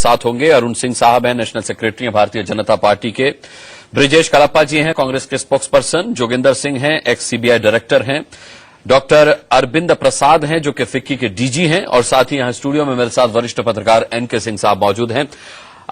साथ होंगे। अरुण सिंह साहब हैं, नेशनल सेक्रेटरी हैं भारतीय जनता पार्टी के। ब्रिजेश कलप्पा जी हैं, कांग्रेस के स्पोक्स पर्सन। जोगिंदर सिंह हैं, एक्स सीबीआई डायरेक्टर हैं। डॉक्टर अरविंद प्रसाद हैं, जो कि फिक्की के डीजी हैं। और साथ ही यहां स्टूडियो में मेरे साथ वरिष्ठ पत्रकार एनके सिंह साहब मौजूद हैं।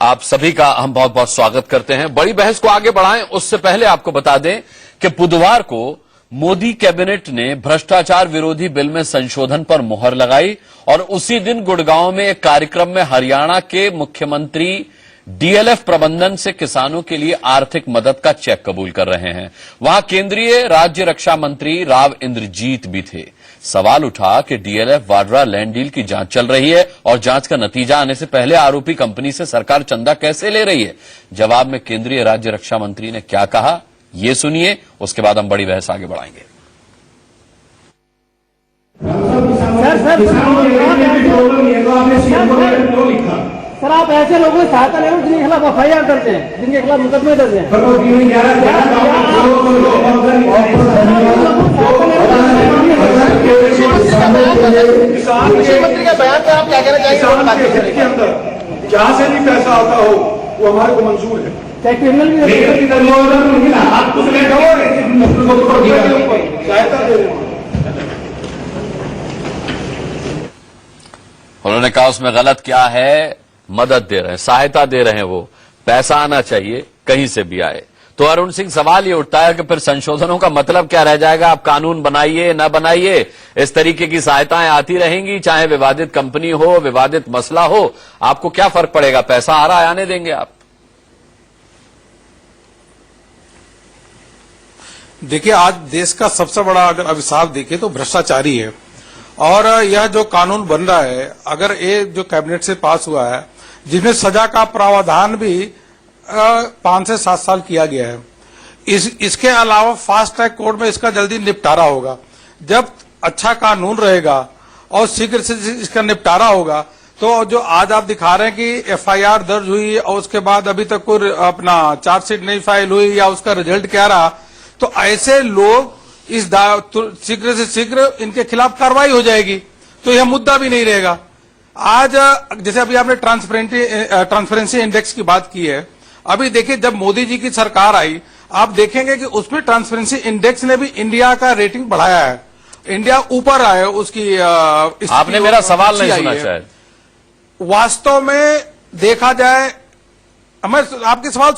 आप सभी का हम बहुत बहुत स्वागत करते हैं। बड़ी बहस को आगे बढ़ाएं उससे पहले आपको बता दें कि बुधवार को मोदी कैबिनेट ने भ्रष्टाचार विरोधी बिल में संशोधन पर मुहर लगाई और उसी दिन गुड़गांव में एक कार्यक्रम में हरियाणा के मुख्यमंत्री डीएलएफ प्रबंधन से किसानों के लिए आर्थिक मदद का चेक कबूल कर रहे हैं। वहां केंद्रीय राज्य रक्षा मंत्री राव इंद्रजीत भी थे। सवाल उठा कि डीएलएफ वाड्रा लैंड डील की जांच चल रही है और जांच का नतीजा आने से पहले आरोपी कंपनी से सरकार चंदा कैसे ले रही है। जवाब में केंद्रीय राज्य रक्षा मंत्री ने क्या कहा, ये सुनिए, उसके बाद हम बड़ी बहस आगे बढ़ाएंगे। सर आप ऐसे लोगों की सहायता ले जिनके खिलाफ एफआईआर करते हैं, जिनके खिलाफ मुकदमे दर्ज हैं। मुख्यमंत्री के बयान पर आप क्या कहना चाहेंगे? जहाँ से भी पैसा आता हो वो हमारे को मंजूर है। क्रिमिनल उन्होंने कहा उसमें गलत क्या है, मदद दे रहे हैं, सहायता दे रहे हैं, वो पैसा आना चाहिए कहीं से भी आए। तो अरुण सिंह सवाल ये उठता है कि फिर संशोधनों का मतलब क्या रह जाएगा। आप कानून बनाइए न बनाइए, इस तरीके की सहायताएं आती रहेंगी, चाहे विवादित कंपनी हो, विवादित मसला हो, आपको क्या फर्क पड़ेगा, पैसा आ रहा है, आने देंगे आप। देखिए, आज देश का सबसे बड़ा अगर अभिशाप देखें तो भ्रष्टाचारी है। और यह जो कानून बन रहा है, अगर ये जो कैबिनेट से पास हुआ है, जिसमें सजा का प्रावधान भी 5 से 7 साल किया गया है, इसके अलावा फास्ट ट्रैक कोर्ट में इसका जल्दी निपटारा होगा। जब अच्छा कानून रहेगा और शीघ्र से इसका निपटारा होगा, तो जो आज आप दिखा रहे हैं कि एफआईआर दर्ज हुई और उसके बाद अभी तक कोई अपना चार्जशीट नहीं फाइल हुई या उसका रिजल्ट क्या रहा, तो ऐसे लोग इस शीघ्र से शीघ्र इनके खिलाफ कार्रवाई हो जाएगी, तो यह मुद्दा भी नहीं रहेगा। आज जैसे अभी आपने ट्रांसपेरेंसी इंडेक्स की बात की है, अभी देखिए जब मोदी जी की सरकार आई, आप देखेंगे कि उसमें ट्रांसपेरेंसी इंडेक्स ने भी इंडिया का रेटिंग बढ़ाया है, इंडिया ऊपर आया उसकी। आपने मेरा सवाल नहीं सुना शायद। वास्तव में देखा जाए, मैं आपके सवाल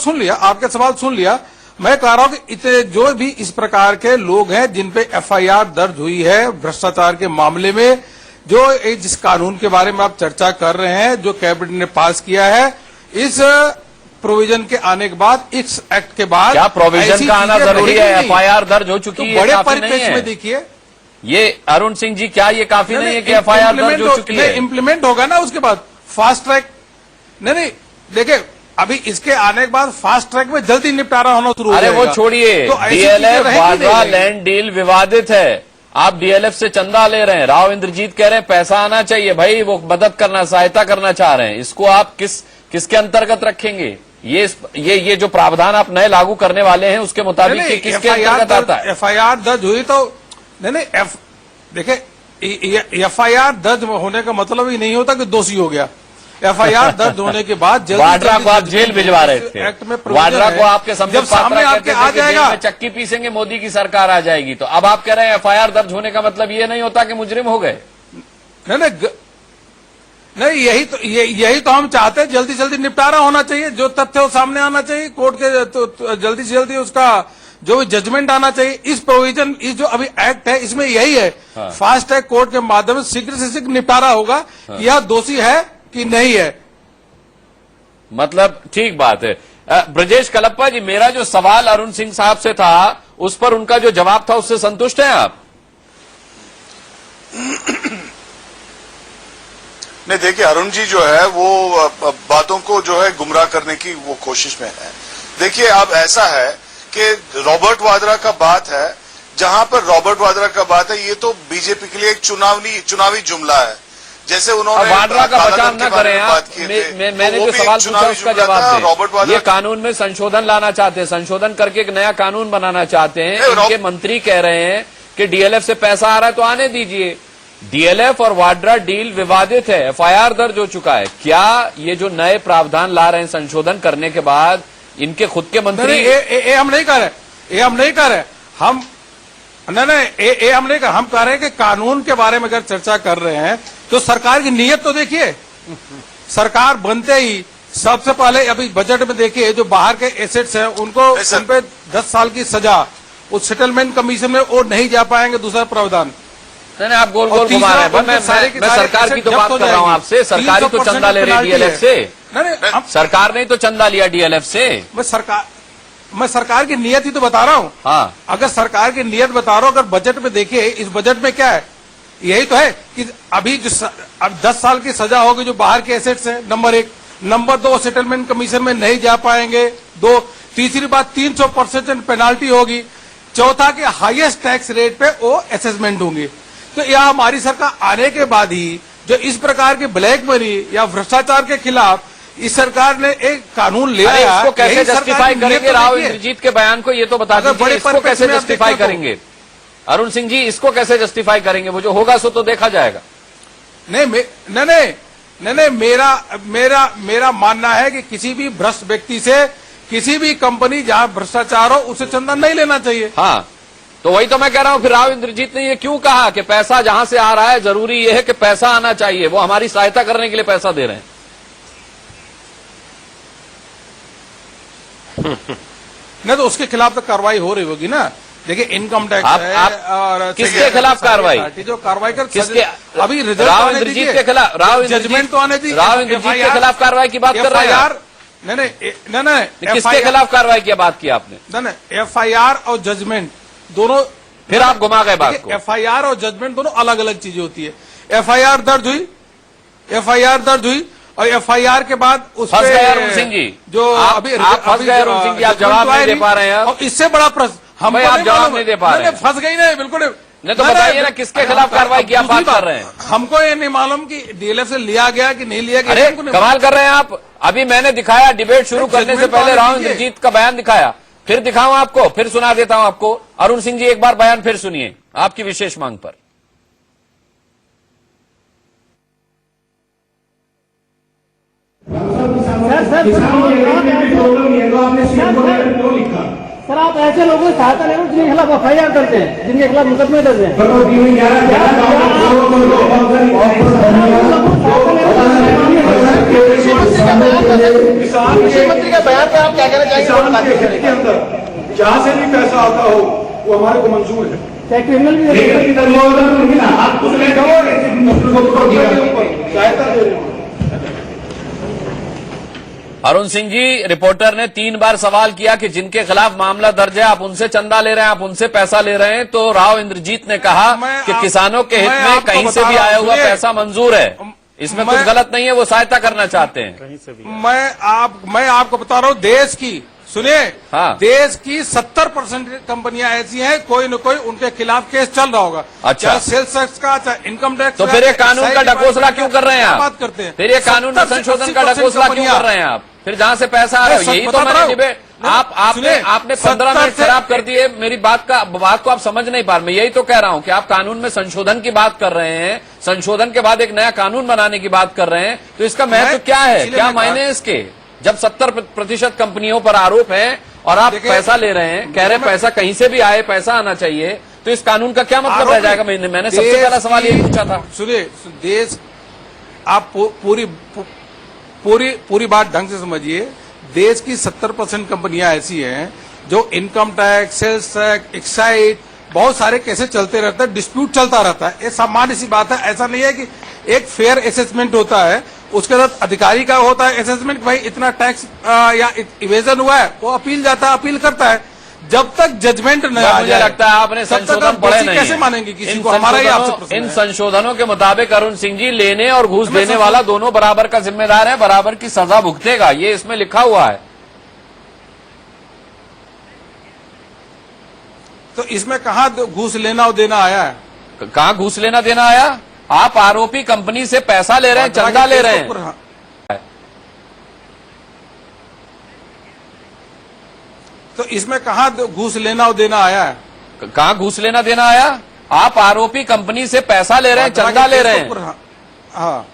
सुन लिया, मैं कह रहा हूं कि इतने जो भी इस प्रकार के लोग हैं जिन पे एफआईआर दर्ज हुई है भ्रष्टाचार के मामले में, जो जिस कानून के बारे में आप चर्चा कर रहे हैं, जो कैबिनेट ने पास किया है, इस प्रोविजन के आने के बाद, इस एक्ट के बाद, क्या प्रोविजन का आना जरूरी है? एफआईआर दर्ज हो चुकी है, बड़े परिप्रेक्ष्य में देखिए ये अरुण सिंह जी, क्या ये काफी नहीं है कि एफआईआर दर्ज हो चुकी है? इम्प्लीमेंट होगा ना उसके बाद फास्ट ट्रैक। नहीं देखिए, अभी इसके आने के बाद फास्ट ट्रैक में जल्दी निपटारा होना शुरू हो जाएगा। अरे वो छोड़िए, तो डीएलएफ वाड्रा लैंड डील विवादित है, आप डीएलएफ से चंदा ले रहे हैं, राव इंद्रजीत कह रहे हैं पैसा आना चाहिए, भाई वो मदद करना, सहायता करना चाह रहे हैं, इसको आप किसके अंतर्गत रखेंगे? ये जो प्रावधान आप नए लागू करने वाले हैं उसके मुताबिक किसके अंतर्गत आता है? एफआईआर दर्ज हुई तो नहीं, देखिए एफआईआर दर्ज होने का मतलब ही नहीं होता कि दोषी हो गया। एफआईआर दर्ज होने के बाद वाड्रा को आप जेल भिजवा रहे थे, एक्ट में वाड्रा को आपके सामने आपके आ जाएगा, में चक्की पीसेंगे, मोदी की सरकार आ जाएगी। तो अब आप कह रहे हैं एफआईआर दर्ज होने का मतलब ये नहीं होता कि मुजरिम हो गए। नहीं, यही तो हम चाहते हैं, जल्दी जल्दी निपटारा होना चाहिए, जो तथ्य हो सामने आना चाहिए कोर्ट के, तो जल्दी से जल्दी उसका जो भी जजमेंट आना चाहिए। इस प्रोविजन, इस जो अभी एक्ट है, इसमें यही है। हाँ। फास्ट ट्रैक कोर्ट के माध्यम से शीघ्र से शीघ्र निपटारा होगा। हाँ। यह दोषी है कि नहीं है, मतलब ठीक बात है। ब्रजेश कलप्पा जी, मेरा जो सवाल अरुण सिंह साहब से था, उस पर उनका जो जवाब था उससे संतुष्ट हैं आप? नहीं, देखिए अरुण जी जो है वो बातों को जो है गुमराह करने की वो कोशिश में है। देखिए अब ऐसा है कि रॉबर्ट वाड्रा का बात है, जहां पर रॉबर्ट वाड्रा का बात है, ये तो बीजेपी के लिए एक चुनावी जुमला है। जैसे उन्होंने वाड्रा का बचाव न करें आप, मैंने जो सवाल पूछा उसका जवाब दें। ये कानून में संशोधन लाना चाहते हैं, संशोधन करके एक नया कानून बनाना चाहते हैं। इनके मंत्री कह रहे हैं कि डीएलएफ से पैसा आ रहा है तो आने दीजिए। डीएलएफ और वाड्रा डील विवादित है, एफआईआर दर्ज हो चुका है। क्या ये जो नए प्रावधान ला रहे हैं संशोधन करने के बाद, इनके खुद के मंत्री हम नहीं कर रहे, हम नहीं कर रहे, हम नहीं, हम नहीं कर, हम कह रहे हैं कि कानून के बारे में अगर चर्चा कर रहे हैं तो सरकार की नीयत तो देखिए। सरकार बनते ही सबसे पहले अभी बजट में देखिए जो बाहर के एसेट्स हैं उनको उन पे 10 साल की सजा, उस सेटलमेंट कमीशन में वो नहीं जा पाएंगे, दूसरा प्रावधान। नहीं, आप गोल गोल घुमा रहे हैं। मैं सरकार की तो बात कर रहा हूं आपसे। सरकार ही तो चंदा ले रही है डीएलएफ से। नहीं, सरकार ने तो चंदा लिया डीएलएफ से। मैं सरकार की नीयत ही तो बता रहा हूँ। हाँ, अगर सरकार की नीयत बता रहा हूँ, अगर बजट में देखिए, इस बजट में क्या है, यही तो है कि अभी जो अब 10 साल की सजा होगी जो बाहर के एसेट्स है, नंबर 1। नंबर 2, सेटलमेंट कमीशन में नहीं जा पाएंगे। 2, तीसरी बात 300% पेनाल्टी होगी। चौथा कि हाईएस्ट टैक्स रेट पे वो असेसमेंट होंगे। तो यह हमारी सरकार आने के बाद ही जो इस प्रकार की ब्लैक मनी या भ्रष्टाचार के खिलाफ इस सरकार ने एक कानून ले आया। इसको कैसे जस्टिफाई करेंगे? राव इंद्रजीत के बयान को ये तो बता दीजिए, इसको कैसे जस्टिफाई करेंगे? अरुण सिंह जी, इसको कैसे जस्टिफाई करेंगे? वो जो होगा सो तो देखा जाएगा। नहीं, मेरा मानना है कि किसी भी भ्रष्ट व्यक्ति से, किसी भी कंपनी जहां भ्रष्टाचार हो उसे चंदा नहीं लेना चाहिए। हाँ, तो वही तो मैं कह रहा हूं। फिर राव इंद्रजीत ने ये क्यों कहा कि पैसा जहां से आ रहा है, जरूरी ये है कि पैसा आना चाहिए, वो हमारी सहायता करने के लिए पैसा दे रहे हैं। नहीं तो उसके खिलाफ तो कार्रवाई हो रही होगी ना। देखिए इनकम टैक्स और किसके खिलाफ कार्रवाई? जो कार्रवाई कर किसके? अभी राव इंद्रजीत के खिलाफ, जजमेंट तो आने दीजिए। राव इंद्रजीत के खिलाफ कार्रवाई की बात कर रहे हैं? नहीं, किसके खिलाफ कार्रवाई की बात की आपने? नहीं, एफआईआर और जजमेंट दोनों, फिर आप घुमा गए बात को। एफआईआर और जजमेंट दोनों अलग अलग चीजें होती है। एफआईआर दर्ज हुई और एफआईआर के बाद उस फंस गए अरुण सिंह जी, जो अभी फंस गए अरुण सिंह जी, आप जवाब नहीं दे पा रहे हैं। और इससे बड़ा प्रश्न हम आप जवाब नहीं दे पा रहे हैं। फंस गई नहीं, बिल्कुल नहीं। तो बताइए ना, किसके खिलाफ कार्रवाई की आप बात कर रहे हैं? हमको ये नहीं मालूम कि डीएलएफ से लिया गया कि नहीं लिया गया। अरे कमाल कर रहे हैं आप। अभी मैंने दिखाया, डिबेट शुरू करने से पहले राव इंद्रजीत का बयान दिखाया, फिर दिखाऊं आपको, फिर सुना देता हूं आपको। अरुण सिंह जी, एक बार बयान फिर सुनिए आपकी विशेष मांग पर। सर, आप ऐसे लोगों की सहायता ले रहे हो जिनके खिलाफ एफआईआर करते हैं, जिनके खिलाफ मुकदमे दर्ज हैं। कृषि मंत्री का बयान पे आप क्या कहना चाहेंगे? के अंदर जहाँ से भी पैसा आता हो वो हमारे को मंजूर है। चाहे क्रिमिनल भी सहायता दे रहे हो। अरुण सिंह जी, रिपोर्टर ने 3 बार सवाल किया कि जिनके खिलाफ मामला दर्ज है आप उनसे चंदा ले रहे हैं, आप उनसे पैसा ले रहे हैं। तो राव इंद्रजीत ने कहा कि किसानों के हित में कहीं से भी आया हुआ पैसा मंजूर है, इसमें कुछ गलत नहीं है, वो सहायता करना चाहते हैं। मैं आपको बता रहा हूँ, देश की सुनिए, हाँ, देश की 70% कंपनियां ऐसी हैं, कोई न कोई उनके खिलाफ केस चल रहा होगा। अच्छा, चाहे सेल्स टैक्स का, चाहे इनकम टैक्स। तो फिर ये कानून का डकोसला क्यों कर रहे हैं आप? बात करते हैं, फिर ये कानून में संशोधन का डकोसला क्यों कर रहे हैं आप? फिर जहां से पैसा आ रहा है, यही तो मैंने डिबेट, आपने 15 मिनट खराब कर दिए मेरी बात को आप समझ नहीं पा रहे। मैं यही तो कह रहा हूं कि आप कानून में संशोधन की बात कर रहे हैं, संशोधन के बाद एक नया कानून बनाने की बात कर रहे हैं, तो इसका महत्व क्या है, क्या मायने हैं इसके? जब 70% कंपनियों पर आरोप है और आप पैसा ले रहे हैं, कह रहे हैं पैसा कहीं से भी आए, पैसा आना चाहिए, तो इस कानून का क्या मतलब रह जाएगा? मैंने सबसे पहला सवाल यही पूछा था। सुनिए, देश, आप पूरी बात ढंग से समझिए। देश की 70% कंपनियां ऐसी हैं जो income tax, sales tax, excise, बहुत सारे केसेस चलते रहते हैं, डिस्प्यूट चलता रहता है। ये सामान्य सी बात है। ऐसा नहीं है कि एक फेयर असेसमेंट होता है, उसके साथ अधिकारी का होता है असेसमेंट, भाई इतना टैक्स या इवेजन हुआ है, वो अपील जाता है, अपील करता है। जब तक जजमेंट न आ मुझे लगता है आपने संशोधन पढ़े नहीं, कैसे मानेंगे किसी को? हमारा ही आपसे प्रश्न है। इन संशोधनों के मुताबिक अरुण सिंह जी, लेने और घूस देने वाला दोनों बराबर का जिम्मेदार है, बराबर की सजा भुगतेगा, ये इसमें लिखा हुआ है। तो इसमें कहाँ घूस लेना और देना आया है? कहाँ घूस लेना देना आया? आप आरोपी कंपनी से पैसा ले रहे हैं, चंदा ले रहे हैं। तो इसमें कहाँ घूस लेना और देना आया है? कहाँ घूस लेना देना आया? आप आरोपी कंपनी से पैसा ले रहे हैं, चंदा ले रहे हैं। हाँ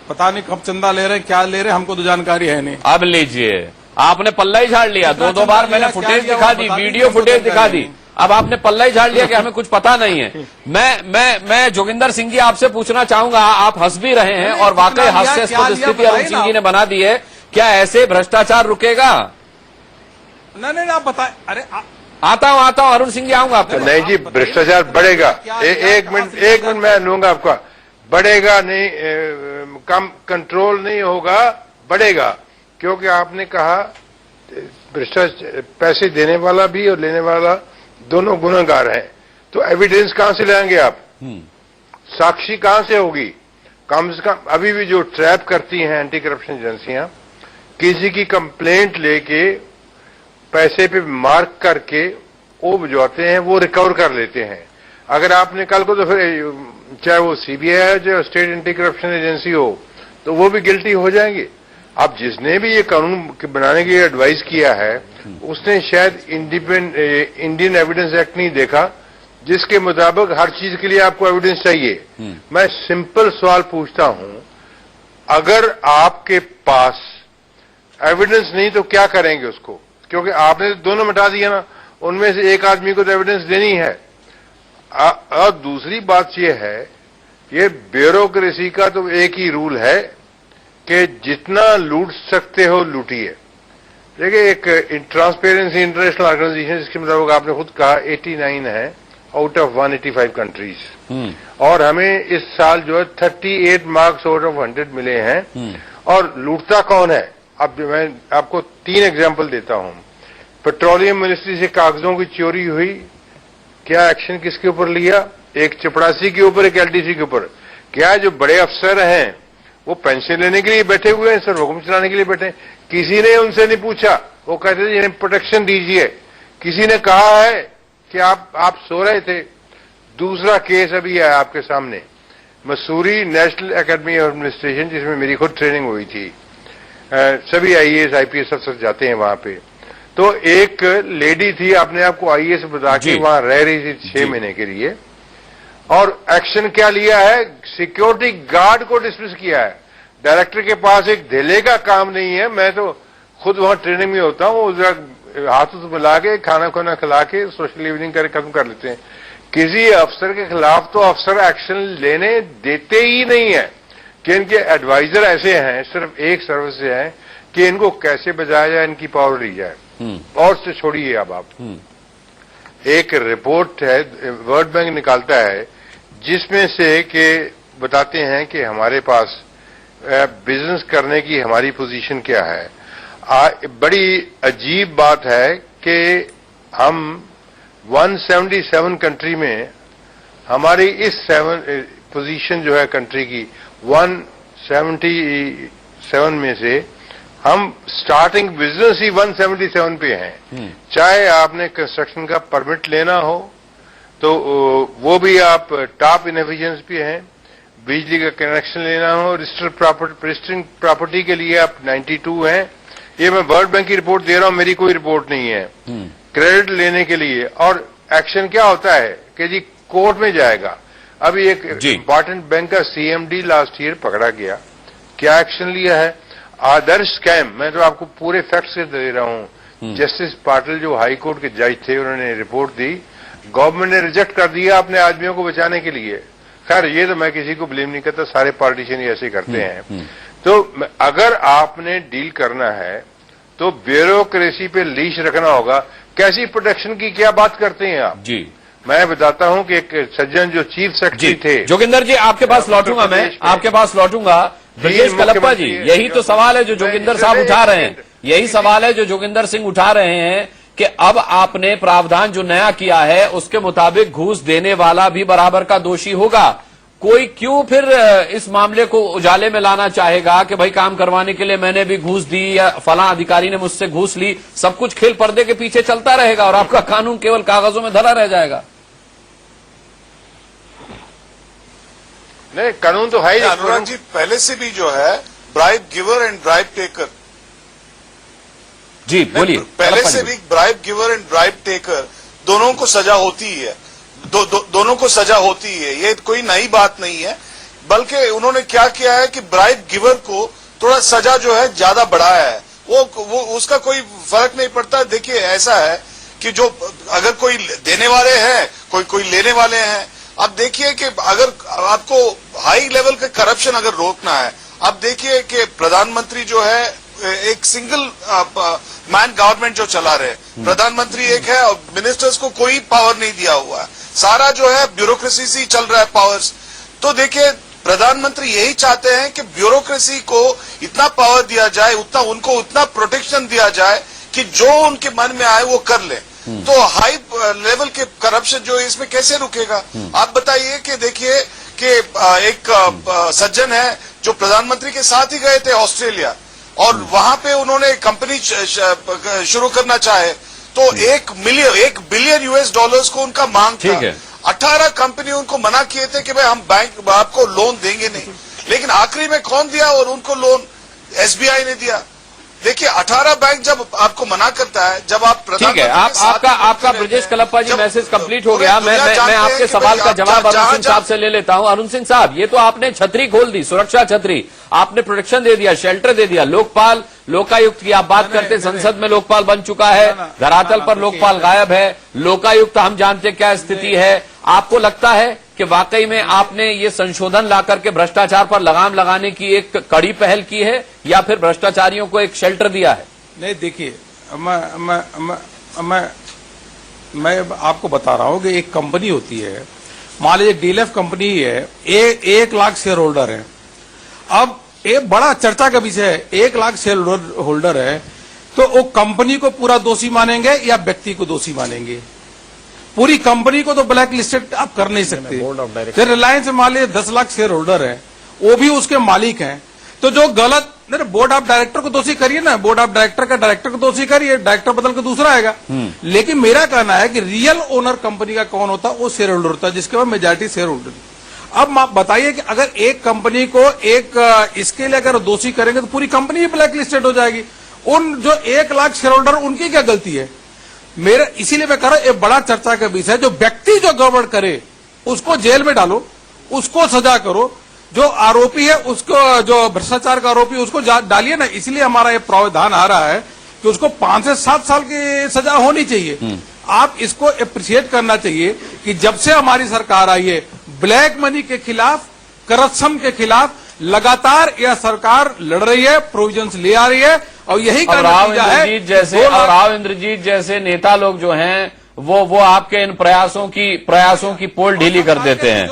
पता नहीं कब चंदा ले रहे हैं, क्या ले रहे हैं, हमको तो जानकारी है नहीं। अब लीजिए, आपने पल्ला ही झाड़ लिया। दो बार मैंने फुटेज दिखा दी, वीडियो फुटेज दिखा दी, अब आपने पल्ला ही झाड़ लिया कि हमें कुछ पता नहीं है। मैं जोगिंदर सिंह जी आपसे पूछना चाहूंगा, आप हंस भी रहे हैं और वाकई हास्यास्पद स्थिति अरुण सिंह जी ने बना दी है, क्या ऐसे भ्रष्टाचार रुकेगा? नहीं आप बताए। अरे आता हूं अरुण सिंह जी, आऊंगा आपके नहीं जी, भ्रष्टाचार बढ़ेगा। एक मिनट मैं लूंगा आपका। बढ़ेगा नहीं, कम कंट्रोल नहीं होगा, बढ़ेगा। क्योंकि आपने कहा भ्रष्टाचार, पैसे देने वाला भी और लेने वाला दोनों गुनहगार हैं, तो एविडेंस कहां से लाएंगे आप? साक्षी कहां से होगी? कम से कम अभी भी जो ट्रैप करती हैं एंटी करप्शन एजेंसियां, किसी की कंप्लेंट लेके पैसे पे मार्क करके वो भिजवाते हैं, वो रिकवर कर लेते हैं। अगर आपने कल को, तो फिर चाहे वो सीबीआई है, चाहे स्टेट एंटी करप्शन एजेंसी हो, तो वो भी गिल्टी हो जाएंगे। अब जिसने भी ये कानून बनाने की एडवाइस किया है, उसने शायद इंडियन एविडेंस एक्ट नहीं देखा, जिसके मुताबिक हर चीज के लिए आपको एविडेंस चाहिए। मैं सिंपल सवाल पूछता हूं, अगर आपके पास एविडेंस नहीं तो क्या करेंगे उसको? क्योंकि आपने दोनों मिटा दिया ना, उनमें से एक आदमी को तो एविडेंस देनी है। और दूसरी बात यह है, ये ब्यूरोक्रेसी का तो एक ही रूल है कि जितना लूट सकते हो लूटिए। देखिए, एक ट्रांसपेरेंसी इंटरनेशनल ऑर्गेनाइजेशन, जिसके मुताबिक आपने खुद कहा 89 है आउट ऑफ 185 कंट्रीज, और हमें इस साल जो है 38 मार्क्स आउट ऑफ 100 मिले हैं। और लूटता कौन है? अब मैं आपको 3 एग्जाम्पल देता हूं। पेट्रोलियम मिनिस्ट्री से कागजों की चोरी हुई, क्या एक्शन किसके ऊपर लिया? एक चपड़ासी के ऊपर, एक एलडीसी के ऊपर। क्या जो बड़े अफसर हैं वो पेंशन लेने के लिए बैठे हुए हैं, सर हुक्म चलाने के लिए बैठे हैं? किसी ने उनसे नहीं पूछा, वो कहते थे इन्हें प्रोटेक्शन दीजिए। किसी ने कहा है कि आप सो रहे थे? दूसरा केस अभी है आपके सामने, Mussoorie national academy of administration, जिसमें मेरी खुद ट्रेनिंग हुई थी। सभी आईएएस आईपीएस अफसर जाते हैं वहां पे। तो एक लेडी थी, अपने आप को आईएएस बता के वहां रह रही थी 6 महीने के लिए, और एक्शन क्या लिया है? सिक्योरिटी गार्ड को डिसमिस किया है। डायरेक्टर के पास एक धेले का काम नहीं है। मैं तो खुद वहां ट्रेनिंग में होता हूं, हाथों से मिला के खाना खुना खिला के सोशल इवनिंग करके खत्म कर लेते हैं। किसी अफसर के खिलाफ तो अफसर एक्शन लेने देते ही नहीं है, कि इनके एडवाइजर ऐसे हैं, सिर्फ एक सर्विस से हैं कि इनको कैसे बचाया जाए, इनकी पावर ली जाए। और से छोड़िए, अब आप एक रिपोर्ट है वर्ल्ड बैंक निकालता है, जिसमें से कि बताते हैं कि हमारे पास बिजनेस करने की हमारी पोजीशन क्या है। बड़ी अजीब बात है कि हम 177 कंट्री में हमारी इस पोजीशन जो है कंट्री की 177 में से हम स्टार्टिंग बिजनेस ही 177 पे हैं। चाहे आपने कंस्ट्रक्शन का परमिट लेना हो तो वो भी आप टॉप इनएफिशिएंसी पे हैं, बिजली का कनेक्शन लेना हो, रजिस्टर्ड प्रॉपर्टी के लिए आप 92 हैं। ये मैं वर्ल्ड बैंक की रिपोर्ट दे रहा हूं, मेरी कोई रिपोर्ट नहीं है। क्रेडिट लेने के लिए, और एक्शन क्या होता है कि जी कोर्ट में जाएगा। अभी एक इंपॉर्टेंट बैंक का सीएमडी लास्ट ईयर पकड़ा गया, क्या एक्शन लिया है? आदर्श स्कैम, मैं तो आपको पूरे फैक्ट्स से दे रहा हूं। जस्टिस पाटिल जो हाई कोर्ट के जज थे, उन्होंने रिपोर्ट दी, गवर्नमेंट ने रिजेक्ट कर दिया अपने आदमियों को बचाने के लिए। खैर, ये तो मैं किसी को ब्लेम नहीं करता, सारे पॉलिटिशियन ही ऐसे करते हैं। तो अगर आपने डील करना है तो ब्यूरोक्रेसी पे लीश रखना होगा। कैसी प्रोटेक्शन की क्या बात करते हैं आप? जी, मैं बताता हूं कि एक सज्जन जो चीफ सेक्रेटरी थे, जोगिंदर जी आपके पास लौटूंगा, मैं आपके पास लौटूंगा। ब्रजेश कलप्पा जी, यही तो सवाल है जो जोगिंदर साहब उठा रहे हैं, यही सवाल है जो जोगिंदर सिंह उठा रहे हैं कि अब आपने प्रावधान जो नया किया है उसके मुताबिक घूस देने वाला भी बराबर का दोषी होगा। कोई क्यों फिर इस मामले को उजाले में लाना चाहेगा कि भाई काम करवाने के लिए मैंने भी घूस दी या फलां अधिकारी ने मुझसे घूस ली? सब कुछ खेल पर्दे के पीछे चलता रहेगा और आपका कानून केवल कागजों में धरा रह जाएगा। नहीं, कानून तो है ही। अनुराग जी, पहले से भी जो है bribe giver and bribe taker, ji बोलिए। पहले से भी bribe giver and bribe taker दोनों को सजा होती ही है, दोनों को सजा होती है, ये कोई नई बात नहीं है। बल्कि उन्होंने क्या किया है कि ब्राइब गिवर को थोड़ा सजा जो है ज्यादा बढ़ाया है, वो उसका कोई फर्क नहीं पड़ता। देखिए ऐसा है कि जो अगर कोई देने वाले हैं, कोई लेने वाले हैं। अब देखिए कि अगर आपको हाई लेवल का करप्शन अगर रोकना है, अब देखिए कि प्रधानमंत्री जो है एक सिंगल मैन गवर्नमेंट जो चला रहे, प्रधानमंत्री एक है और मिनिस्टर्स को कोई पावर नहीं दिया हुआ है, सारा जो है ब्यूरोक्रेसी से ही चल रहा है पावर्स। तो देखिए प्रधानमंत्री यही चाहते हैं कि ब्यूरोक्रेसी को इतना पावर दिया जाए, उनको उतना प्रोटेक्शन दिया जाए कि जो उनके मन में आए वो कर ले। तो हाई लेवल के करप्शन जो है इसमें कैसे रुकेगा? आप बताइए कि देखिए कि एक सज्जन है जो प्रधानमंत्री के साथ ही गए थे ऑस्ट्रेलिया और वहां पे उन्होंने कंपनी शुरू करना चाहे तो 1 बिलियन यूएस डॉलर्स को उनका मांग था। 18 कंपनी उनको मना किए थे कि भाई हम बैंक आपको लोन देंगे नहीं, लेकिन आखिरी में कौन दिया और उनको लोन? एसबीआई ने दिया। देखिए 18 बैंक जब आपको मना करता है, जब आप ठीक है, आपका ब्रजेश कलप्पा जी मैसेज कंप्लीट हो गया। मैं आपके सवाल का जवाब अरुण सिंह साहब से ले लेता हूं। अरुण सिंह साहब, ये तो आपने छतरी खोल दी, सुरक्षा छतरी, आपने प्रोटेक्शन दे दिया, शेल्टर दे दिया। लोकपाल, लोकायुक्त की आप बात करते, संसद में लोकपाल बन चुका है, धरातल पर लोकपाल गायब है, लोकायुक्त हम जानते क्या स्थिति है। आपको लगता है कि वाकई में आपने ये संशोधन लाकर के भ्रष्टाचार पर लगाम लगाने की एक कड़ी पहल की है या फिर भ्रष्टाचारियों को एक शेल्टर दिया है? नहीं, देखिए मैं आपको बता रहा हूं कि एक कंपनी होती है, मान लीजिए डीएलएफ कंपनी है, 1 लाख शेयर होल्डर है। अब एक बड़ा चर्चा का विषय है, 1 लाख शेयर होल्डर है तो वो कंपनी को पूरा दोषी मानेंगे या व्यक्ति को दोषी मानेंगे? पूरी कंपनी को तो ब्लैक लिस्टेड आप कर नहीं सकते। तो रिलायंस में मान लीजिए 10 लाख शेयर होल्डर है, वो भी उसके मालिक हैं, तो जो गलत बोर्ड ऑफ डायरेक्टर को दोषी करिए ना, बोर्ड ऑफ डायरेक्टर का डायरेक्टर को दोषी करिए, डायरेक्टर बदल के दूसरा आएगा। लेकिन मेरा कहना है कि रियल ओनर कंपनी का कौन होता है? वो शेयर होल्डर होता है जिसके पास मेजॉरिटी शेयर होल्डर। अब आप बताइए कि अगर एक कंपनी को एक इसके लिए अगर दोषी करेंगे तो पूरी कंपनी ही ब्लैक लिस्टेड हो जाएगी। उन जो 1 लाख शेयर होल्डर, उनकी क्या गलती है? मेरे इसीलिए मैं कह रहा हूं, एक बड़ा चर्चा का विषय है। जो व्यक्ति जो गड़बड़ करे उसको जेल में डालो, उसको सजा करो। जो आरोपी है उसको, जो भ्रष्टाचार का आरोपी उसको डालिए ना। इसलिए हमारा ये प्रावधान आ रहा है कि उसको 5 से 7 साल की सजा होनी चाहिए। आप इसको अप्रिशिएट करना चाहिए कि जब से हमारी सरकार आई है, ब्लैक मनी के खिलाफ, करप्शन के खिलाफ लगातार यह सरकार लड़ रही है, प्रोविजंस ले आ रही है और यही का नतीजा है। राव इंद्रजीत जैसे नेता लोग जो हैं वो आपके इन प्रयासों की पोल ढीली कर देते हैं।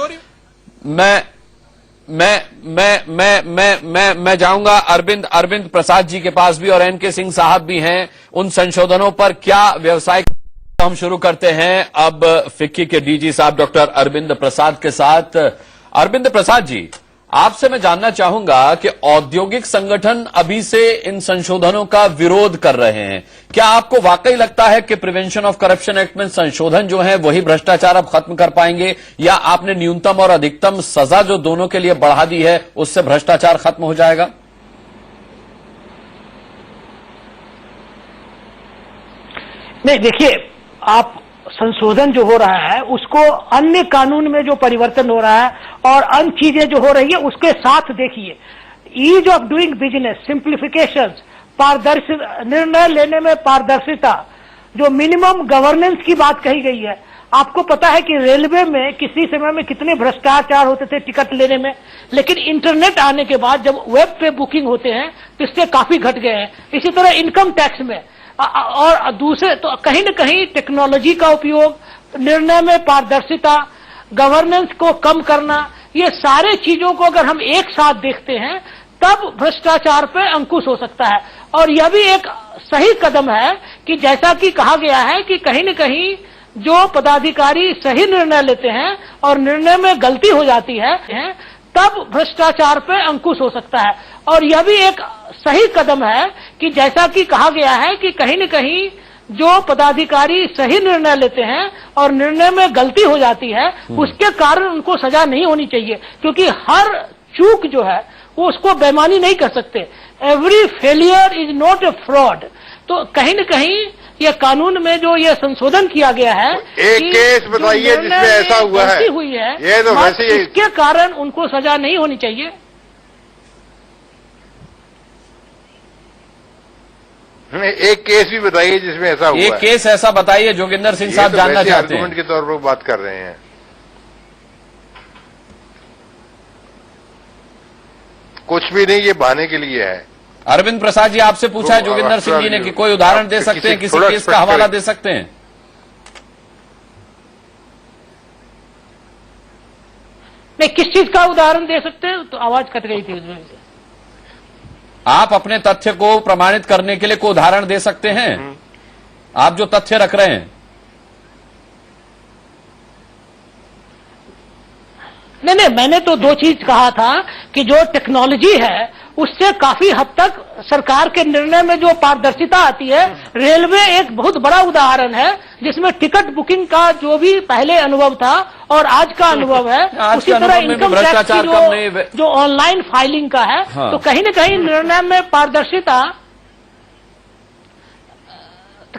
मैं जाऊंगा अरविंद प्रसाद जी के पास भी और एनके सिंह साहब भी हैं। उन संशोधनों पर क्या व्यवसाय हम शुरू करते हैं अब फिक्की के डीजी साहब डॉक्टर अरविंद प्रसाद के साथ। अरविंद प्रसाद जी, आपसे मैं जानना चाहूंगा कि औद्योगिक संगठन अभी से इन संशोधनों का विरोध कर रहे हैं। क्या आपको वाकई लगता है कि प्रिवेंशन ऑफ करप्शन एक्ट में संशोधन जो है वही भ्रष्टाचार अब खत्म कर पाएंगे, या आपने न्यूनतम और अधिकतम सजा जो दोनों के लिए बढ़ा दी है उससे भ्रष्टाचार खत्म हो जाएगा? नहीं, देखिए, आप संशोधन जो हो रहा है उसको अन्य कानून में जो परिवर्तन हो रहा है और अन्य चीजें जो हो रही है उसके साथ देखिए। Ease of doing business, simplification, पारदर्शिता, निर्णय लेने में पारदर्शिता, जो मिनिमम गवर्नेंस की बात कही गई है। आपको पता है कि रेलवे में किसी समय में कितने भ्रष्टाचार होते थे टिकट लेने में, लेकिन इंटरनेट आने के बाद जब वेब पे बुकिंग होते हैं तो इससे काफी घट गए हैं। इसी तरह इनकम टैक्स में और दूसरे, तो कहीं न कहीं टेक्नोलॉजी का उपयोग, निर्णय में पारदर्शिता, गवर्नेंस को कम करना, ये सारे चीजों को अगर हम एक साथ देखते हैं तब भ्रष्टाचार पे अंकुश हो सकता है। और यह भी एक सही कदम है कि जैसा कि कहा गया है कि कहीं न कहीं जो पदाधिकारी सही निर्णय लेते हैं और निर्णय में गलती हो जाती है तब भ्रष्टाचार पे अंकुश हो सकता है। और यह भी एक सही कदम है कि जैसा कि कहा गया है कि कहीं न कहीं जो पदाधिकारी सही निर्णय लेते हैं और निर्णय में गलती हो जाती है उसके कारण उनको सजा नहीं होनी चाहिए, क्योंकि हर चूक जो है वो उसको बेईमानी नहीं कर सकते। Every failure is not a fraud. तो कहीं न कहीं ये कानून में जो ये संशोधन किया गया है, एक केस बताइए जिसमें ऐसा हुआ है। गलती हुई है, ये तो वैसे ही इसके कारण उनको सजा नहीं होनी चाहिए। एक केस भी बताइए जिसमें ऐसा हुआ एक है। केस ऐसा बताइए, जोगिंदर सिंह ये साहब तो जानना वैसे चाहते हैं। आर्गुमेंट के तौर पर बात कर रहे हैं। कुछ भी नहीं, ये बहाने के लिए है। अरविंद प्रसाद जी आपसे पूछा है जोगिंदर सिंह जी ने कि कोई उदाहरण दे सकते हैं, किसी केस का हवाला दे सकते हैं? नहीं, किस चीज का उदाहरण दे सकते हैं? तो आवाज कट गई थी उसमें। आप अपने तथ्य को प्रमाणित करने के लिए कोई उदाहरण दे सकते हैं? आप जो तथ्य रख रहे हैं। नहीं, मैंने तो दो चीज कहा था कि जो टेक्नोलॉजी है उससे काफी हद तक सरकार के निर्णय में जो पारदर्शिता आती है। रेलवे एक बहुत बड़ा उदाहरण है जिसमें टिकट बुकिंग का जो भी पहले अनुभव था और आज का अनुभव है, उसी तरह इनकम टैक्स की जो ऑनलाइन फाइलिंग का है। हाँ। तो कहीं न कहीं निर्णय में पारदर्शिता,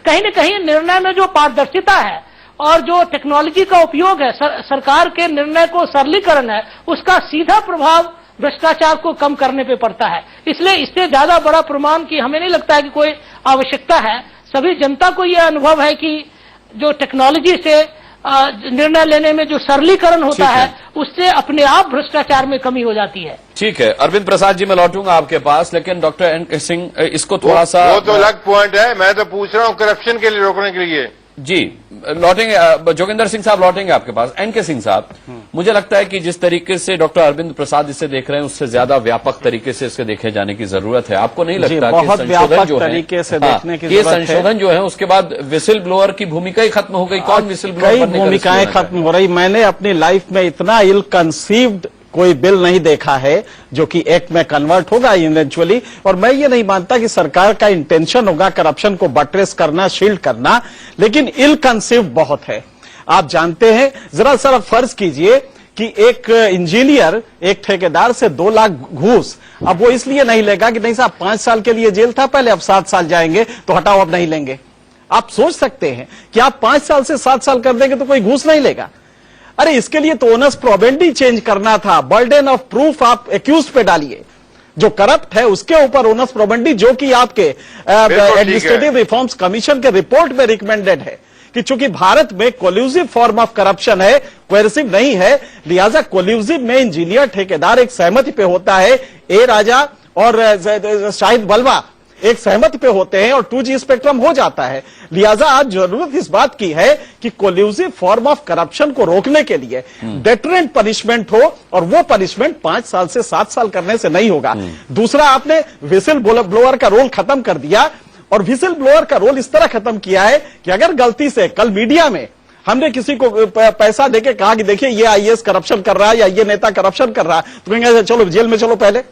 कहीं न कहीं निर्णय में जो पारदर्शिता है और जो टेक्नोलॉजी का उपयोग है, सरकार के निर्णय को सरलीकरण है, उसका सीधा प्रभाव भ्रष्टाचार को कम करने पे पड़ता है। इसलिए इससे ज्यादा बड़ा प्रमाण की हमें नहीं लगता है कि कोई आवश्यकता है। सभी जनता को यह अनुभव है कि जो टेक्नोलॉजी से निर्णय लेने में जो सरलीकरण होता है, उससे अपने आप भ्रष्टाचार में कमी हो जाती है। ठीक है, अरविंद प्रसाद जी मैं लौटूंगा आपके पास, लेकिन डॉक्टर एन.के. सिंह इसको थोड़ा सा, वो तो अलग पॉइंट है। मैं तो पूछ रहा हूँ करप्शन के लिए रोकने के लिए। जी लौटेंगे, जोगिंदर सिंह साहब लौटेंगे आपके पास। एन.के. सिंह साहब, मुझे लगता है कि जिस तरीके से डॉक्टर अरविंद प्रसाद इसे देख रहे हैं उससे ज्यादा व्यापक तरीके से इसके देखे जाने की जरूरत है। आपको नहीं लगता कि बहुत संशोधन व्यापक जो है, तरीके से देखने की ये जरूरत है? संशोधन जो है उसके बाद विसिल ब्लोअर की भूमिका ही खत्म हो गई। कौन विसिल ब्लोअर कई बनने का भूमिकाएं रिस्क लेना खत्म हो रही। मैंने अपनी लाइफ में इतना इल कंसीव्ड कोई बिल नहीं देखा है जो कि एक्ट में कन्वर्ट होगा इवेंचुअली। और मैं ये नहीं मानता कि सरकार का इंटेंशन होगा करप्शन को बटरेस करना, शील्ड करना, लेकिन इल कंसीव्ड बहुत है। आप जानते हैं, जरा फर्ज कीजिए कि एक इंजीनियर एक ठेकेदार से 2 लाख घूस, अब वो इसलिए नहीं लेगा कि नहीं साहब 5 साल के लिए जेल था पहले, अब 7 साल जाएंगे तो हटाओ अब नहीं लेंगे। आप सोच सकते हैं कि आप 5 साल से 7 साल कर देंगे तो कोई घूस नहीं लेगा। अरे इसके लिए तो ओनस प्रोबेंडी चेंज करना था। बर्डन ऑफ प्रूफ आप एक्यूज पे डालिए, जो करप्ट है उसके ऊपर ओनस प्रोबेंडी, जो कि आपके एडमिनिस्ट्रेटिव रिफॉर्म्स कमीशन के रिपोर्ट में रिकमेंडेड है कि चूंकि भारत में कोल्यूसिव फॉर्म ऑफ करप्शन है, कोएर्सिव नहीं है, लिहाजा कोल्यूसिव में इंजीनियर ठेकेदार एक सहमति पे होता है, ए राजा और शाहिद बलवा एक सहमति पे होते हैं और 2G स्पेक्ट्रम हो जाता है। लिहाजा आज जरूरत इस बात की है कि कोल्यूसिव फॉर्म ऑफ करप्शन को रोकने के लिए डेटरेंट पनिशमेंट हो, और वो पनिशमेंट 5 साल से 7 साल करने से नहीं होगा। दूसरा, आपने विसिल ब्लोअर का रोल खत्म कर दिया, और विसिल ब्लोअर का रोल इस तरह खत्म किया है कि अगर गलती से कल मीडिया में हमने किसी को पैसा देके कहा कि देखिए ये IAS करप्शन कर रहा है या ये नेता करप्शन कर रहा है, तो कहेंगे चलो जेल में चलो पहले।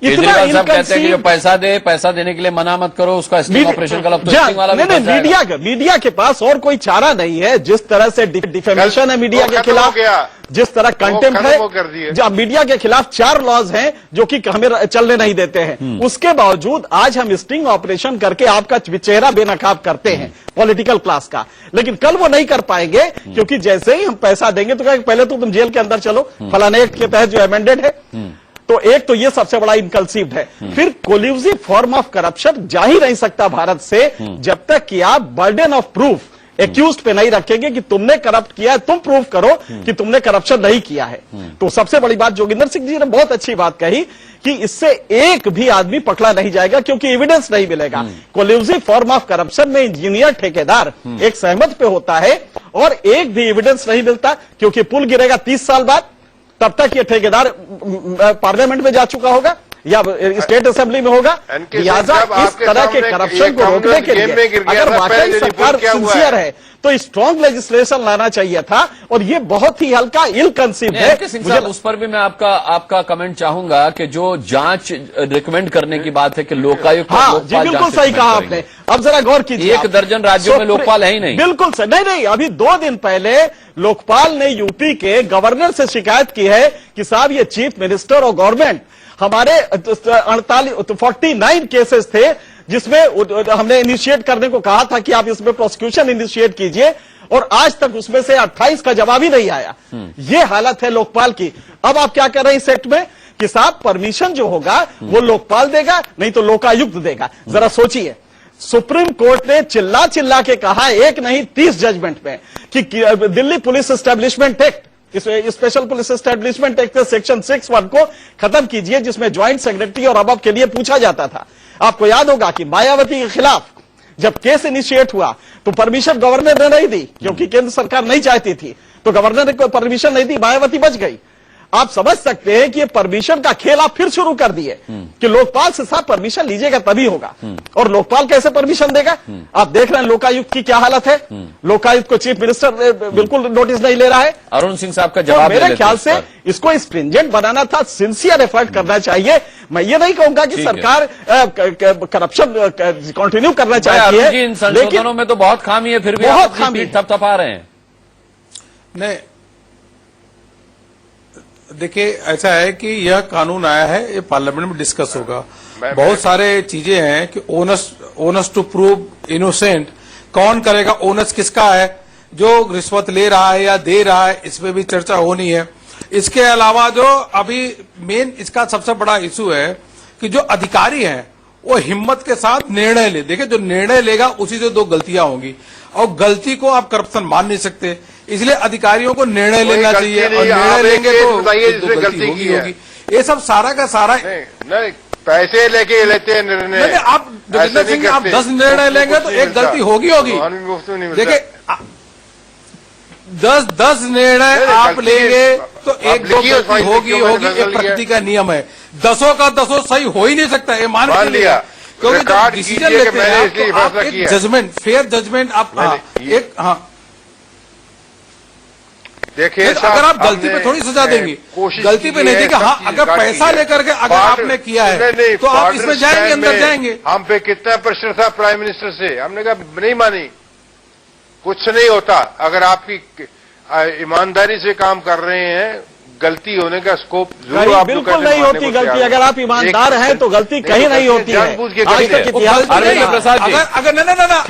केजरीवाल साहब कहते हैं कि जो पैसा देने के लिए मना मत करो, उसका स्टिंग ऑपरेशन का तो स्टिंग वाला भी नहीं, मीडिया के पास और कोई चारा नहीं है। जिस तरह से डिफेमेशन है मीडिया के खिलाफ, जिस तरह कंटेम्प्ट है, जब मीडिया के खिलाफ 4 लॉज हैं जो कि हमें चलने नहीं देते हैं, उसके बावजूद आज हम स्टिंग ऑपरेशन करके आपका चेहरा बेनकाब करते हैं पॉलिटिकल क्लास का। लेकिन कल वो नहीं कर पाएंगे, क्योंकि जैसे ही हम पैसा देंगे तो कहेंगे पहले तो तुम जेल के अंदर चलो, फलाने एक्ट के तहत जो अमेंडेड है। तो एक तो ये सबसे बड़ा इनकल्सीव्ड है। फिर कोल्यूसिव फॉर्म ऑफ करप्शन जा ही नहीं सकता भारत से जब तक कि आप बर्डन ऑफ प्रूफ एक्यूज्ड पे नहीं रखेंगे कि तुमने करप्ट किया है, तुम प्रूव करो कि तुमने करप्शन नहीं किया है। तो सबसे बड़ी बात जोगिंदर सिंह जी ने बहुत अच्छी बात कही कि इससे एक भी आदमी पकड़ा नहीं जाएगा क्योंकि एविडेंस नहीं मिलेगा। कोल्यूसिव फॉर्म ऑफ करप्शन में इंजीनियर ठेकेदार एक सहमत पे होता है और एक भी एविडेंस नहीं मिलता, क्योंकि पुल गिरेगा 30 साल बाद, तब तक ये ठेकेदार पार्लियामेंट में जा चुका होगा या स्टेट असेंबली में होगा। लिहाजा इस तरह के करप्शन को रोकने के लिए अगर वाकई सरकार सिंसियर है तो स्ट्रॉन्ग लेजिस्लेशन लाना चाहिए था, और ये बहुत ही हल्का इल कंसीव्ड है। मुझे उस पर भी मैं आपका कमेंट चाहूंगा कि जो जांच रिकमेंड करने की बात है कि लोकायुक्त, हाँ जी बिल्कुल सही कहा आपने। अब जरा गौर कीजिए, 1 दर्जन राज्यों में लोकपाल है ही नहीं। बिल्कुल सही नहीं, अभी 2 दिन पहले लोकपाल ने यूपी के गवर्नर से शिकायत की है कि साहब ये चीफ मिनिस्टर और गवर्नमेंट हमारे 49 केसेस थे जिसमें हमने इनिशिएट करने को कहा था कि आप इसमें प्रोसिक्यूशन इनिशिएट कीजिए और आज तक उसमें से 28 का जवाब ही नहीं आया। ये हालत है लोकपाल की। अब आप क्या कर रहे हैं इस एक्ट में कि साहब परमिशन जो होगा वो लोकपाल देगा, नहीं तो लोकायुक्त देगा। जरा सोचिए, सुप्रीम कोर्ट ने चिल्ला चिल्ला के कहा, एक नहीं 30 जजमेंट में, कि Delhi police establishment act, special police establishment act के सेक्शन 6(1) को खत्म कीजिए, जिसमें ज्वाइंट सेक्रेटरी और अबव के लिए पूछा जाता था। आपको याद होगा कि मायावती के खिलाफ जब केस इनिशिएट हुआ तो परमिशन गवर्नर ने नहीं दी, क्योंकि केंद्र सरकार नहीं चाहती थी, तो गवर्नर ने कोई परमिशन नहीं दी, मायावती बच गई। आप समझ सकते हैं कि ये परमिशन का खेल आप फिर शुरू कर दिए कि लोकपाल से साहब परमिशन लीजिएगा तभी होगा, और लोकपाल कैसे परमिशन देगा? आप देख रहे हैं लोकायुक्त की क्या हालत है। लोकायुक्त को चीफ मिनिस्टर बिल्कुल नोटिस नहीं ले रहा है। अरुण सिंह साहब का जवाब तो मेरे ख्याल से इसको स्ट्रिंजेंट बनाना था, सिंसियर एफर्ट करना चाहिए। मैं ये नहीं कहूंगा कि सरकार करप्शन कंटिन्यू करना चाहती है, इन संशोधनों में तो बहुत खामी है, फिर भी बहुत खामी थपथपा रहे हैं। नहीं, देखिए ऐसा है कि यह कानून आया है, ये पार्लियामेंट में डिस्कस होगा। बहुत सारे चीजें हैं कि ओनस टू प्रूव इनोसेंट, कौन करेगा, ओनस किसका है, जो रिश्वत ले रहा है या दे रहा है, इस पे भी चर्चा होनी है। इसके अलावा जो अभी मेन इसका सबसे बड़ा इशू है कि जो अधिकारी हैं वो हिम्मत के साथ निर्णय ले। देखिए, जो निर्णय लेगा उसी से दो गलतियां होंगी, और गलती को आप करप्शन मान नहीं सकते, इसलिए अधिकारियों को निर्णय लेना चाहिए, और निर्णय लेंगे तो गलती होगी। ये सब सारा का सारा नहीं, पैसे लेके लेते हैं निर्णय। आप जोगिंदर सिंह, आप 10 निर्णय लेंगे तो एक गलती होगी। देखिए, 10 निर्णय आप लेंगे तो एक दो गलती होगी। ये प्रकृति का नियम है। 10 का 10 सही हो ही नहीं सकता, ये मान लिया, क्योंकि जब डिसीजन लेते हैं आप एक जजमेंट, फेयर जजमेंट आप देखिए, अगर आप गलती पे थोड़ी सजा देंगे, गलती पे नहीं देंगे। हाँ, अगर पैसा लेकर के अगर आपने किया है तो आप इसमें जाएंगे, अंदर जाएंगे। हम पे कितना प्रेशर था प्राइम मिनिस्टर से, हमने कहा नहीं मानी, कुछ नहीं होता। अगर आपकी ईमानदारी से काम कर रहे हैं, गलती होने का स्कोप जरूर आप बिल्कुल नहीं होती गलती। अगर आप ईमानदार हैं तो गलती कहीं नहीं होती है।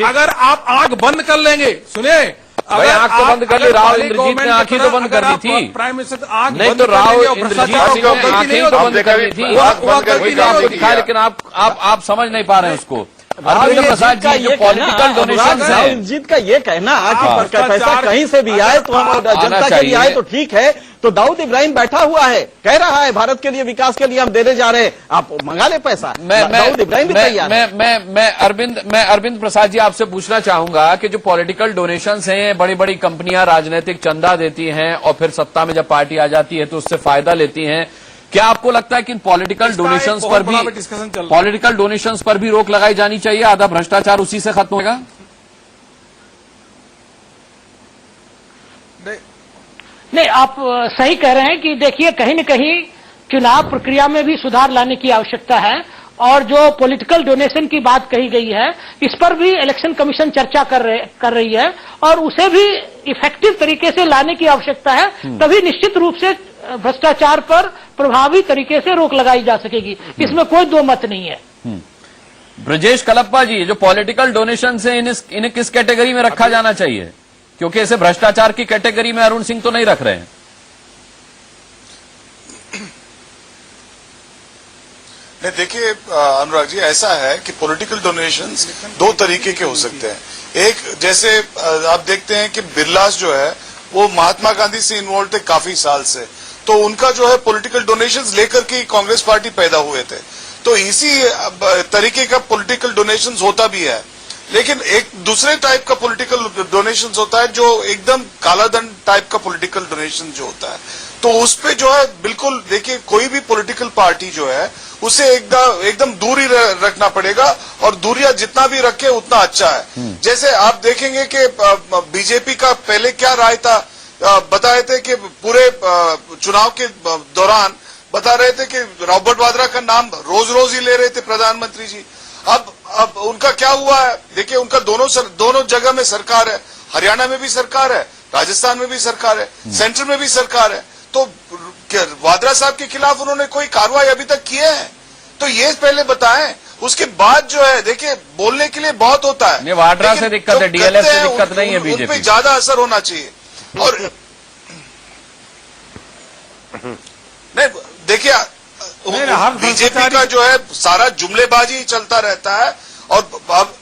अगर आप आंख बंद कर लेंगे, सुनिए, अगर आंख तो बंद कर ली, राव इंद्रजीत ने आंखें तो बंद कर दी थी, प्राइम मिनिस्टर आंख नहीं तो राव इंद्रजीत सिंह ने आंखें तो बंद कर दी थी, आपको दिखाया, लेकिन आप समझ नहीं पा रहे हैं उसको। अरविंद प्रसाद जी, जो पॉलिटिकल डोनेशन है, इंद्रजीत का ये कहना कि पैसा कहीं से भी आए तो हम जनता के लिए आए तो ठीक है, तो दाऊद इब्राहिम बैठा हुआ है, कह रहा है भारत के लिए, विकास के लिए हम देने जा रहे हैं, आप मंगा ले पैसा। दाऊद इब्राहिम भी तैयार है। मैं अरविंद प्रसाद जी आपसे पूछना चाहूंगा कि जो पॉलिटिकल डोनेशंस हैं, बड़ी बड़ी कंपनियां राजनीतिक चंदा देती हैं और फिर सत्ता में जब पार्टी आ जाती है तो उससे फायदा लेती हैं, क्या आपको लगता है कि इन पॉलिटिकल डोनेशंस पर भी रोक लगाई जानी चाहिए? आधा भ्रष्टाचार उसी से खत्म होगा? नहीं, आप सही कह रहे हैं कि देखिए, कहीं न कहीं चुनाव प्रक्रिया में भी सुधार लाने की आवश्यकता है, और जो पॉलिटिकल डोनेशन की बात कही गई है, इस पर भी इलेक्शन कमीशन चर्चा कर रही है, और उसे भी इफेक्टिव तरीके से लाने की आवश्यकता है। तभी निश्चित रूप से भ्रष्टाचार पर प्रभावी तरीके से रोक लगाई जा सकेगी, इसमें कोई दो मत नहीं है। ब्रजेश कलप्पा जी, जो पॉलिटिकल डोनेशन है, इन्हें किस कैटेगरी में रखा जाना चाहिए? क्योंकि इसे भ्रष्टाचार की कैटेगरी में अरुण सिंह तो नहीं रख रहे हैं। नहीं, देखिए अनुराग जी, ऐसा है कि पॉलिटिकल डोनेशंस 2 तरीके के हो सकते हैं। एक, जैसे आप देखते हैं कि बिरलास जो है वो महात्मा गांधी से इन्वॉल्व थे काफी साल से, तो उनका जो है पॉलिटिकल डोनेशंस लेकर के कांग्रेस पार्टी पैदा हुए थे, तो इसी तरीके का पॉलिटिकल डोनेशंस होता भी है। लेकिन एक दूसरे टाइप का पॉलिटिकल डोनेशंस होता है जो एकदम कालाधन टाइप का पॉलिटिकल डोनेशन जो होता है, तो उस पे जो है बिल्कुल, देखिए, कोई भी पॉलिटिकल पार्टी जो है उसे एकदम दूरी रखना पड़ेगा, और दूरियां जितना भी रखे उतना अच्छा है। जैसे आप देखेंगे कि बीजेपी का पहले क्या राय था, बताए थे कि पूरे चुनाव के दौरान बता रहे थे कि रॉबर्ट वाड्रा का नाम रोज रोज ही ले रहे थे प्रधानमंत्री जी। अब उनका क्या हुआ है? देखिए, उनका दोनों जगह में सरकार है, हरियाणा में भी सरकार है, राजस्थान में भी सरकार है, सेंटर में भी सरकार है, तो क्या वाड्रा साहब के खिलाफ उन्होंने कोई कार्रवाई अभी तक किए हैं? तो ये पहले बताएं, उसके बाद जो है देखिए बोलने के लिए बहुत होता है। नहीं, वाड्रा से दिक्कत है, डीएलएफ से दिक्कत नहीं है, उन पे बीजेपी ज्यादा असर होना चाहिए। और नहीं देखिए, बीजेपी का जो है सारा जुमलेबाजी ही चलता रहता है। और अब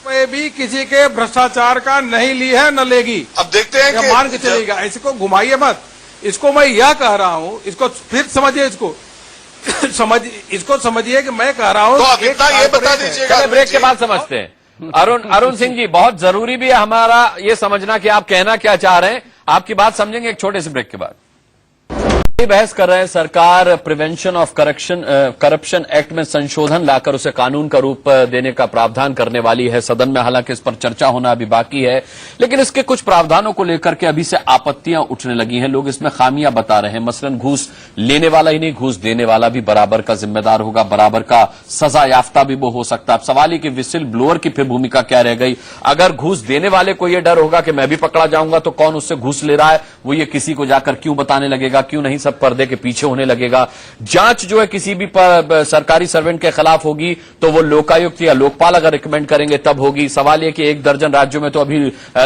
में भी किसी के भ्रष्टाचार का नहीं ली है न लेगी। अब देखते हैं कि मान के चलेगा, इसको घुमाइए मत। इसको मैं यह कह रहा हूं, इसको फिर समझिए, इसको समझिए कि मैं कह रहा हूं। तो आप इतना ये बता दीजिएगा। चलिए ब्रेक के बाद समझते हैं। अरुण सिंह जी, बहुत जरूरी भी है हमारा ये समझना कि आप कहना क्या चाह रहे हैं। आपकी बात समझेंगे एक छोटे से ब्रेक के बाद। बहस कर रहे हैं, सरकार प्रिवेंशन ऑफ करप्शन एक्ट में संशोधन लाकर उसे कानून का रूप देने का प्रावधान करने वाली है। सदन में हालांकि इस पर चर्चा होना अभी बाकी है, लेकिन इसके कुछ प्रावधानों को लेकर के अभी से आपत्तियां उठने लगी हैं। लोग इसमें खामियां बता रहे हैं। मसलन घूस लेने वाला ही नहीं, घूस देने वाला भी बराबर का जिम्मेदार होगा, बराबर का सजा याफ्ता भी वो हो सकता है। अब सवाल ही कि विसिल ब्लोअर की फिर भूमिका क्या रह गई? अगर घूस देने वाले को यह डर होगा कि मैं भी पकड़ा जाऊंगा तो कौन उससे घूस ले रहा है वो ये किसी को जाकर क्यों बताने लगेगा, क्यों नहीं सब पर्दे के पीछे होने लगेगा। जांच जो है किसी भी सरकारी सर्वेंट के खिलाफ होगी तो वो लोकायुक्त या लोकपाल अगर रिकमेंड करेंगे तब होगी। सवाल यह कि 1 दर्जन राज्यों में तो अभी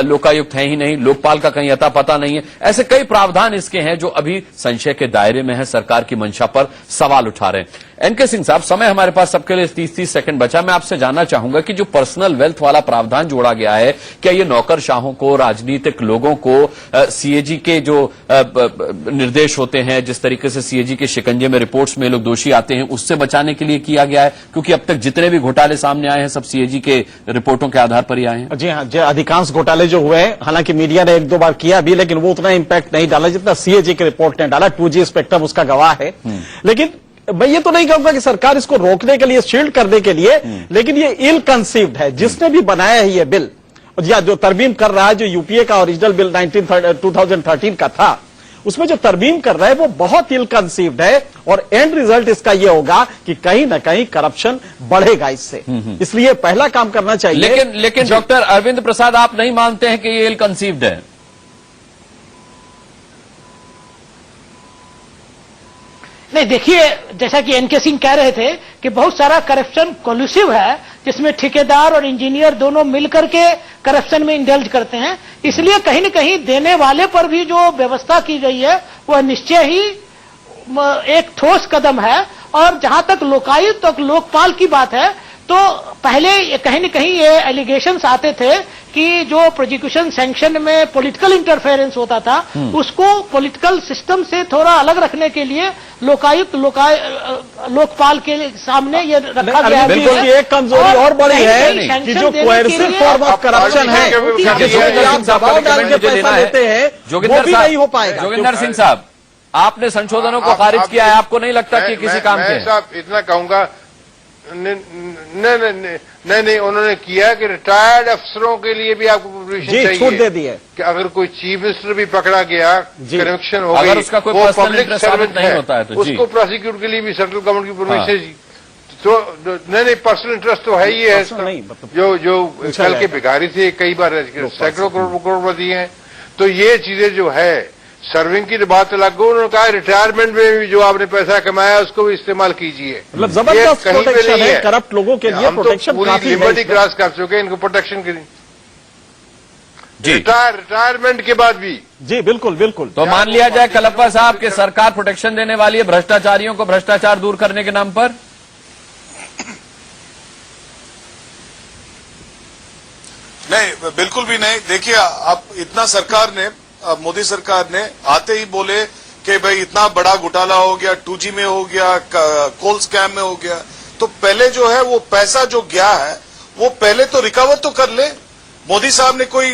लोकायुक्त है ही नहीं, लोकपाल का कहीं अता पता नहीं है। ऐसे कई प्रावधान इसके हैं जो अभी संशय के दायरे में है, सरकार की मंशा पर सवाल उठा रहे हैं। एनके सिंह साहब, समय हमारे पास सबके लिए 30-30 सेकंड बचा। मैं आपसे जानना चाहूंगा कि जो पर्सनल वेल्थ वाला प्रावधान जोड़ा गया है, क्या ये नौकरशाहों को, राजनीतिक लोगों को सीएजी के जो निर्देश होते हैं, जिस तरीके से सीएजी के शिकंजे में रिपोर्ट्स में लोग दोषी आते हैं, उससे बचाने के लिए किया गया है? क्योंकि अब तक जितने भी घोटाले सामने आए हैं सब सीएजी के रिपोर्टों के आधार पर ही आए हैं। जी हाँ, अधिकांश घोटाले जो हुए हैं, हालांकि मीडिया ने 1-2 बार किया भी, लेकिन वो उतना इंपैक्ट नहीं डाला जितना सीएजी की रिपोर्ट ने डाला। 2G स्पेक्ट्रम उसका गवाह है। लेकिन मैं ये तो नहीं कहूंगा कि सरकार इसको रोकने के लिए, शील्ड करने के लिए, लेकिन ये इल कंसीव्ड है। जिसने भी बनाया है ये बिल या जो तरमीम कर रहा है, जो यूपीए का ओरिजिनल बिल 2013 का था, उसमें जो तरमीम कर रहा है वो बहुत इल कंसीव्ड है। और एंड रिजल्ट इसका ये होगा कि कहीं ना कहीं करप्शन बढ़ेगा इससे। इसलिए पहला काम करना चाहिए। लेकिन डॉक्टर अरविंद प्रसाद, आप नहीं मानते हैं कि ये इल कंसीव्ड है? नहीं, देखिए, जैसा कि एनके सिंह कह रहे थे कि बहुत सारा करप्शन कोलूसिव है, जिसमें ठेकेदार और इंजीनियर दोनों मिलकर के करप्शन में इंडल्ज करते हैं। इसलिए कहीं न कहीं देने वाले पर भी जो व्यवस्था की गई है वह निश्चय ही एक ठोस कदम है। और जहां तक लोकायुक्त और लोकपाल की बात है, तो पहले कहीं न कहीं ये एलिगेशंस आते थे कि जो प्रोसिक्यूशन सैंक्शन में पॉलिटिकल इंटरफेरेंस होता था, उसको पॉलिटिकल सिस्टम से थोड़ा अलग रखने के लिए लोकायुक्त लोकपाल के सामने ये रखा गया है। बिल्कुल, एक कमजोरी और बड़ी है कि जो कोएर्सिव फॉर्म ऑफ करप्शन है, आप दबाव डाल के पैसा लेते हैं, वो भी नहीं हो पाएगा। जोगिंदर सिंह साहब, आपने संशोधनों को खारिज किया है, आपको नहीं लगता कि किसी काम के? साहब इतना कहूंगा, नहीं, उन्होंने किया कि रिटायर्ड अफसरों के लिए भी आपको प्रोविजन चाहिए, छूट दे दी है कि अगर कोई चीफ मिनिस्टर भी पकड़ा गया, करेक्शन हो गई, उसका कोई वो पब्लिक सर्वेंट नहीं होता है, तो उसको प्रोसिक्यूट के लिए भी सेंट्रल गवर्नमेंट की परमिशन। तो नहीं, पर्सनल इंटरेस्ट तो है ही है। जो कल के भिखारी थे, कई बार सैकड़ों करोड़पति हैं। तो ये चीजें जो है, सर्विंग की बात अलग हो, उन्होंने कहा रिटायरमेंट में भी जो आपने पैसा कमाया उसको भी इस्तेमाल कीजिए। मतलब जबरदस्त प्रोटेक्शन है करप्ट लोगों के लिए। प्रोटेक्शन पूरी लिबर्टी क्रॉस कर चुके हैं इनको प्रोटेक्शन के लिए, रिटायरमेंट के बाद भी। जी बिल्कुल बिल्कुल। तो मान लिया जाए कलप्पा साहब के सरकार प्रोटेक्शन देने वाली है भ्रष्टाचारियों को भ्रष्टाचार दूर करने के नाम पर? नहीं, बिल्कुल भी नहीं। देखिए, अब इतना सरकार ने, मोदी सरकार ने आते ही बोले कि भाई इतना बड़ा घोटाला हो गया, 2G में हो गया, कोल स्कैम में हो गया, तो पहले जो है वो पैसा जो गया है वो पहले तो रिकवर तो कर ले। मोदी साहब ने कोई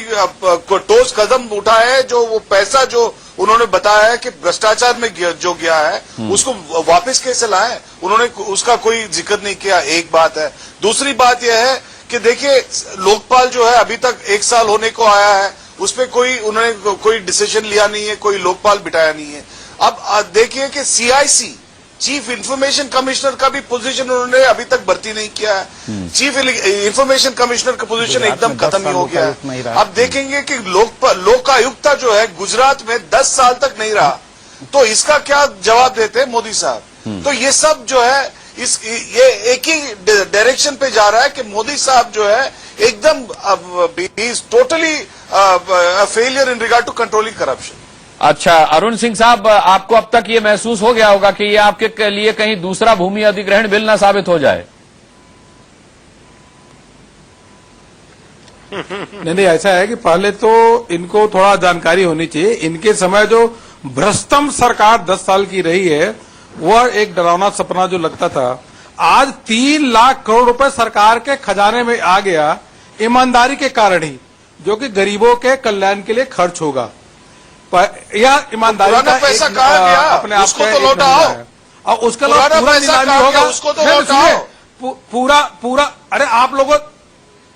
ठोस कदम उठाया है जो वो पैसा जो उन्होंने बताया है कि भ्रष्टाचार में जो गया है उसको वापस कैसे लाए, उन्होंने उसका कोई जिक्र नहीं किया। एक बात है। दूसरी बात यह है कि देखिए, लोकपाल जो है अभी तक 1 साल होने को आया है, उसपे उन्होंने कोई डिसीजन लिया नहीं है, कोई लोकपाल बिठाया नहीं है। अब देखिए कि सीआईसी चीफ इंफॉर्मेशन कमिश्नर का भी पोजीशन उन्होंने अभी तक भर्ती नहीं किया है। चीफ इंफॉर्मेशन कमिश्नर का पोजीशन एकदम खत्म ही हो गया है। अब देखेंगे कि लोकायुक्ता जो है गुजरात में 10 साल तक नहीं रहा, तो इसका क्या जवाब देते हैं मोदी साहब। तो ये सब जो है ये एक ही डायरेक्शन पे जा रहा है कि मोदी साहब जो है एकदम totally failure in regard to controlling corruption. अच्छा, अरुण सिंह साहब, आपको अब तक ये महसूस हो गया होगा कि ये आपके लिए कहीं दूसरा भूमि अधिग्रहण बिल ना साबित हो जाए। नहीं, ऐसा है कि पहले तो इनको थोड़ा जानकारी होनी चाहिए। इनके समय जो भ्रष्टम सरकार 10 साल की रही है, वह एक डरावना सपना जो लगता था, आज 3 लाख करोड़ रुपए सरकार के खजाने में आ गया, ईमानदारी के कारण ही, जो कि गरीबों के कल्याण के लिए खर्च होगा। यह ईमानदारी का पैसा कहाँ गया? अपने आप उसको तो लौटाओ, और उसके अलावा पूरा नीलामी होगा, उसको तो लौटाओ। पूरा अरे आप लोगों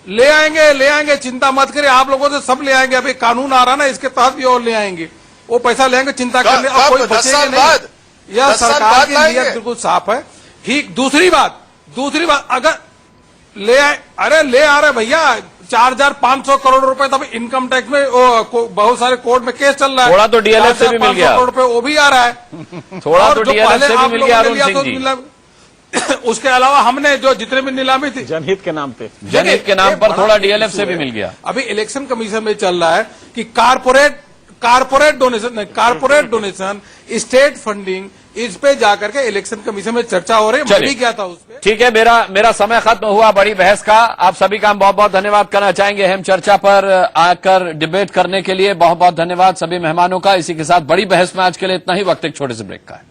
ले आएंगे, चिंता मत करिए, आप लोगों से सब ले आएंगे। अभी कानून आ रहा ना, इसके तहत भी और ले आएंगे, वो पैसा लेंगे, चिंता करने और कोई बचेगा नहीं। यह सरकार की नीयत बिल्कुल साफ है। ठीक, दूसरी बात अगर ले आ रहे भैया 4,500 करोड़ रुपए, तब इनकम टैक्स में बहुत सारे कोर्ट में केस चल रहा है, थोड़ा तो डीएलएफ से भी मिल गया, करोड़ रुपए वो भी आ रहा है, थोड़ा तो डीएलएफ से भी मिल गया अरुण सिंह जी। उसके अलावा हमने जो जितने भी नीलामी थी जनहित के नाम पे, जनहित के नाम पर थोड़ा डीएलएफ से भी मिल गया। अभी इलेक्शन कमीशन में चल रहा है कि कारपोरेट डोनेशन, स्टेट फंडिंग, इस पे जाकर के इलेक्शन कमीशन में चर्चा हो रही है। मैं भी क्या था उस पे। ठीक है, मेरा समय खत्म हुआ बड़ी बहस का। आप सभी का हम बहुत बहुत धन्यवाद करना चाहेंगे हम चर्चा पर आकर डिबेट करने के लिए। बहुत बहुत धन्यवाद सभी मेहमानों का। इसी के साथ बड़ी बहस में आज के लिए इतना ही। वक्त एक छोटे से ब्रेक का है।